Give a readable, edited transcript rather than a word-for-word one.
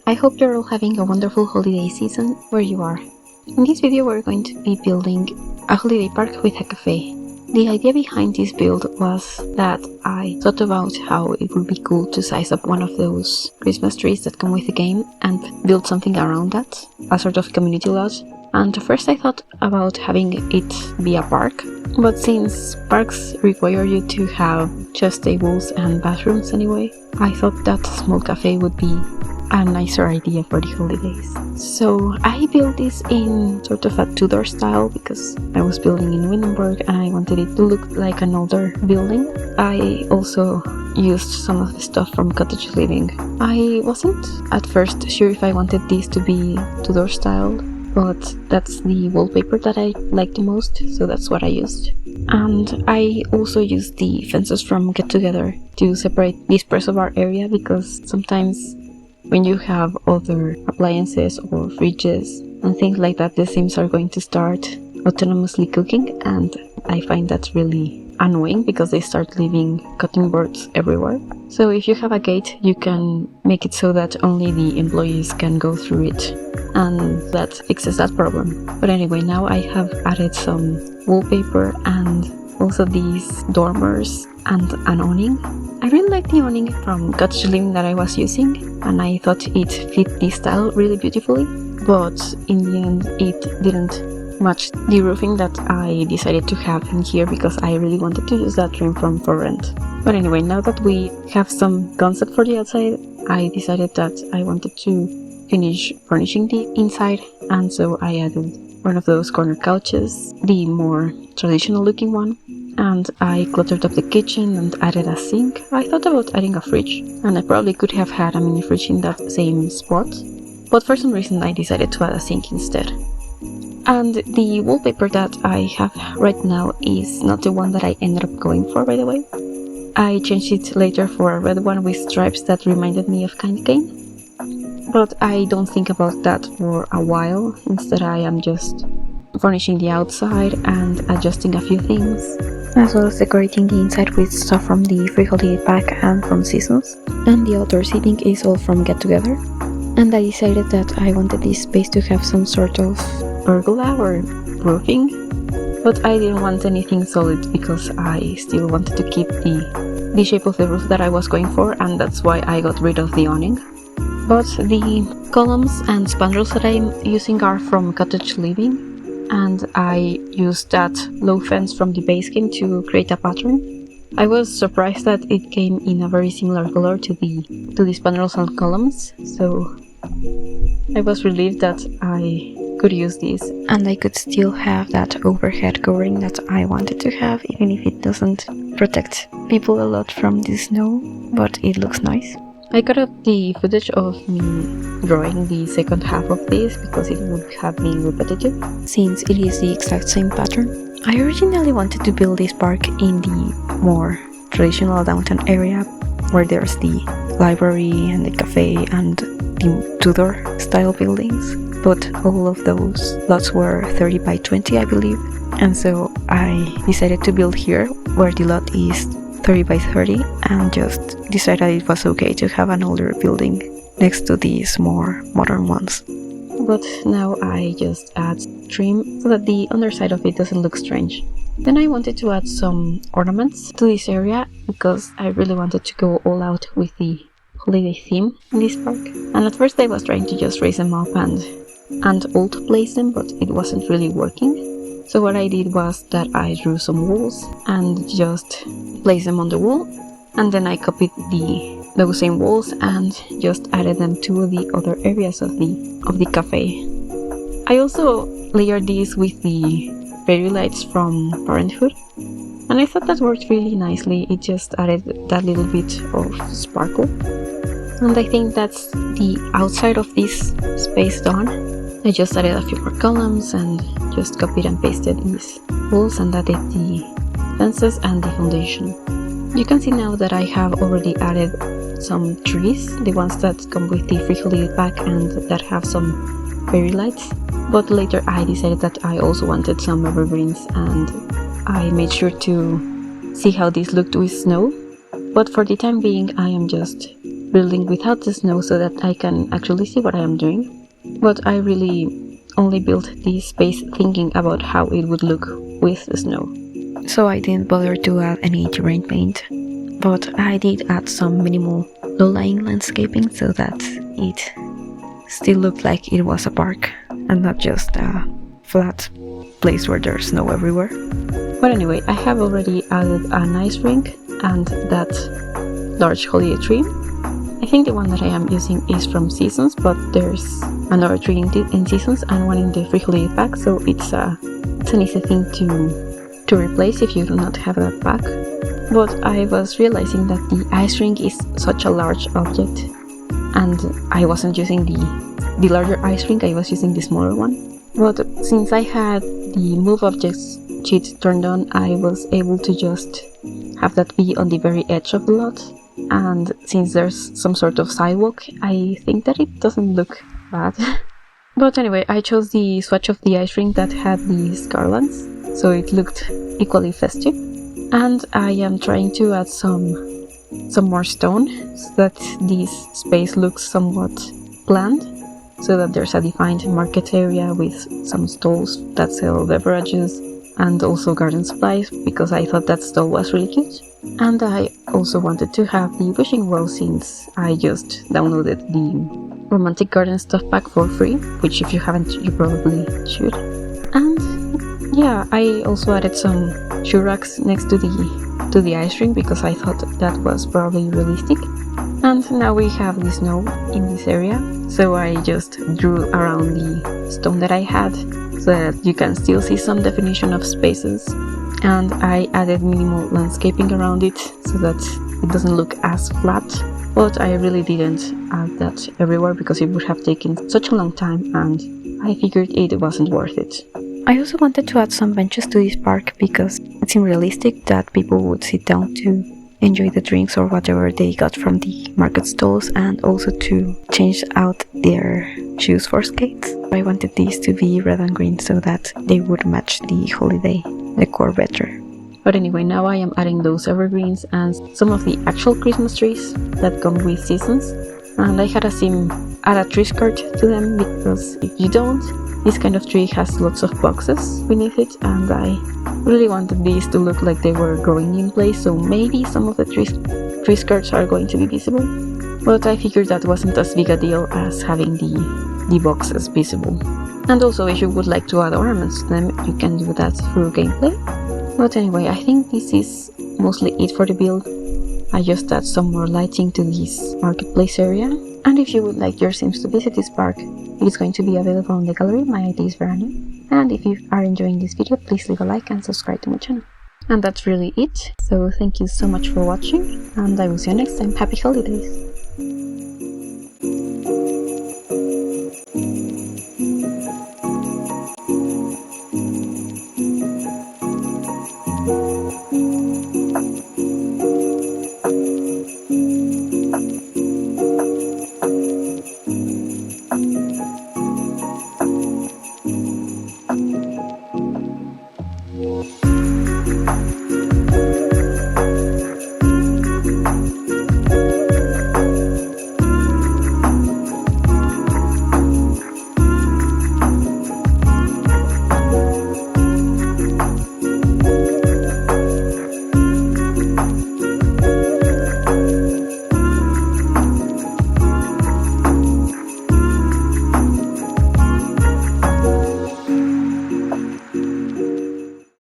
I hope you're all having a wonderful holiday season where you are. In this video we're going to be building a holiday park with a cafe. The idea behind this build was that I thought about how it would be cool to size up one of those Christmas trees that come with the game and build something around that, a sort of community lodge. And first I thought about having it be a park, but since parks require you to have chess tables and bathrooms anyway, I thought that a small cafe would be a nicer idea for the holidays. So I built this in sort of a Tudor style because I was building in Windenburg and I wanted it to look like an older building. I also used some of the stuff from cottage living. I wasn't at first sure if I wanted this to be Tudor style, but that's the wallpaper that I like the most, so that's what I used. And I also used the fences from Get Together to separate this press of our area, because sometimes when you have other appliances or fridges and things like that, the Sims are going to start autonomously cooking, and I find that really annoying because they start leaving cutting boards everywhere. So if you have a gate, you can make it so that only the employees can go through it, and that fixes that problem. But anyway, now I have added some wallpaper and also these dormers and an awning. I really like the awning from cottage living that I was using, and I thought it fit this style really beautifully, but in the end it didn't match the roofing that I decided to have in here because I really wanted to use that trim from For Rent. But anyway, now that we have some concept for the outside, I decided that I wanted to finish furnishing the inside, and so I added one of those corner couches, the more traditional looking one, and I cluttered up the kitchen and added a sink. I thought about adding a fridge, and I probably could have had a mini fridge in that same spot, but for some reason I decided to add a sink instead. And the wallpaper that I have right now is not the one that I ended up going for, by the way. I changed it later for a red one with stripes that reminded me of candy cane, but I don't think about that for a while. Instead, I am just furnishing the outside and adjusting a few things, as well as decorating the inside with stuff from the free holiday pack and from Seasons. And the outdoor seating is all from Get Together. And I decided that I wanted this space to have some sort of pergola or roofing, but I didn't want anything solid because I still wanted to keep the shape of the roof that I was going for, and that's why I got rid of the awning. But the columns and spandrels that I'm using are from cottage living, and I used that low fence from the base game to create a pattern. I was surprised that it came in a very similar color to the spandrels and columns, so I was relieved that I could use this, and I could still have that overhead covering that I wanted to have, even if it doesn't protect people a lot from the snow, but it looks nice. I cut out the footage of me drawing the second half of this because it would have been repetitive, since it is the exact same pattern. I originally wanted to build this park in the more traditional downtown area, where there's the library and the cafe and the Tudor style buildings, but all of those lots were 30 by 20, I believe, and so I decided to build here where the lot is 30 by 30, and just decided it was okay to have an older building next to these more modern ones. But now I just add trim so that the underside of it doesn't look strange. Then I wanted to add some ornaments to this area because I really wanted to go all out with the holiday theme in this park. And at first I was trying to just raise them up and alt place them, but it wasn't really working. So what I did was that I drew some walls and just placed them on the wall, and then I copied those same walls and just added them to the other areas of the cafe. I also layered these with the fairy lights from Parenthood, and I thought that worked really nicely. It just added that little bit of sparkle, and I think that's the outside of this space done. I just added a few more columns and just copied and pasted these walls and added the fences and the foundation. You can see now that I have already added some trees, the ones that come with the free holiday pack and that have some fairy lights, but later I decided that I also wanted some evergreens, and I made sure to see how this looked with snow. But for the time being I am just building without the snow so that I can actually see what I am doing. But I really only built this space thinking about how it would look with the snow. So I didn't bother to add any terrain paint, but I did add some minimal low-lying landscaping so that it still looked like it was a park and not just a flat place where there's snow everywhere. But anyway, I have already added a nice rink and that large holiday tree. I think the one that I am using is from Seasons, but there's another tree in Seasons and one in the free holiday pack, so it's an easy thing to replace if you do not have that pack. But I was realizing that the ice rink is such a large object, and I wasn't using the larger ice rink, I was using the smaller one. But since I had the move objects cheat turned on, I was able to just have that be on the very edge of the lot. And since there's some sort of sidewalk, I think that it doesn't look bad. But anyway, I chose the swatch of the ice rink that had these garlands, so it looked equally festive. And I am trying to add some more stone so that this space looks somewhat planned, so that there's a defined market area with some stalls that sell beverages and also garden supplies, because I thought that stall was really cute. And I also wanted to have the wishing well, since I just downloaded the Romantic Garden Stuff Pack for free, which if you haven't, you probably should. And yeah, I also added some shoe racks next to the ice rink because I thought that was probably realistic. And now we have the snow in this area, so I just drew around the stone that I had so that you can still see some definition of spaces. And I added minimal landscaping around it so that it doesn't look as flat, but I really didn't add that everywhere because it would have taken such a long time and I figured it wasn't worth it. I also wanted to add some benches to this park because it seemed realistic that people would sit down to enjoy the drinks or whatever they got from the market stalls, and also to change out their shoes for skates. I wanted these to be red and green so that they would match the holiday decor better. But anyway, now I am adding those evergreens and some of the actual Christmas trees that come with Seasons. And I had a sim add a tree skirt to them because if you don't, this kind of tree has lots of boxes beneath it, and I really wanted these to look like they were growing in place, so maybe some of the tree skirts are going to be visible. But I figured that wasn't as big a deal as having the boxes visible. And also, if you would like to add ornaments to them, you can do that through gameplay. But anyway, I think this is mostly it for the build. I just add some more lighting to this marketplace area. And if you would like your Sims to visit this park, it is going to be available on the gallery. My ID is Veranjo. And if you are enjoying this video, please leave a like and subscribe to my channel. And that's really it. So thank you so much for watching, and I will see you next time. Happy holidays!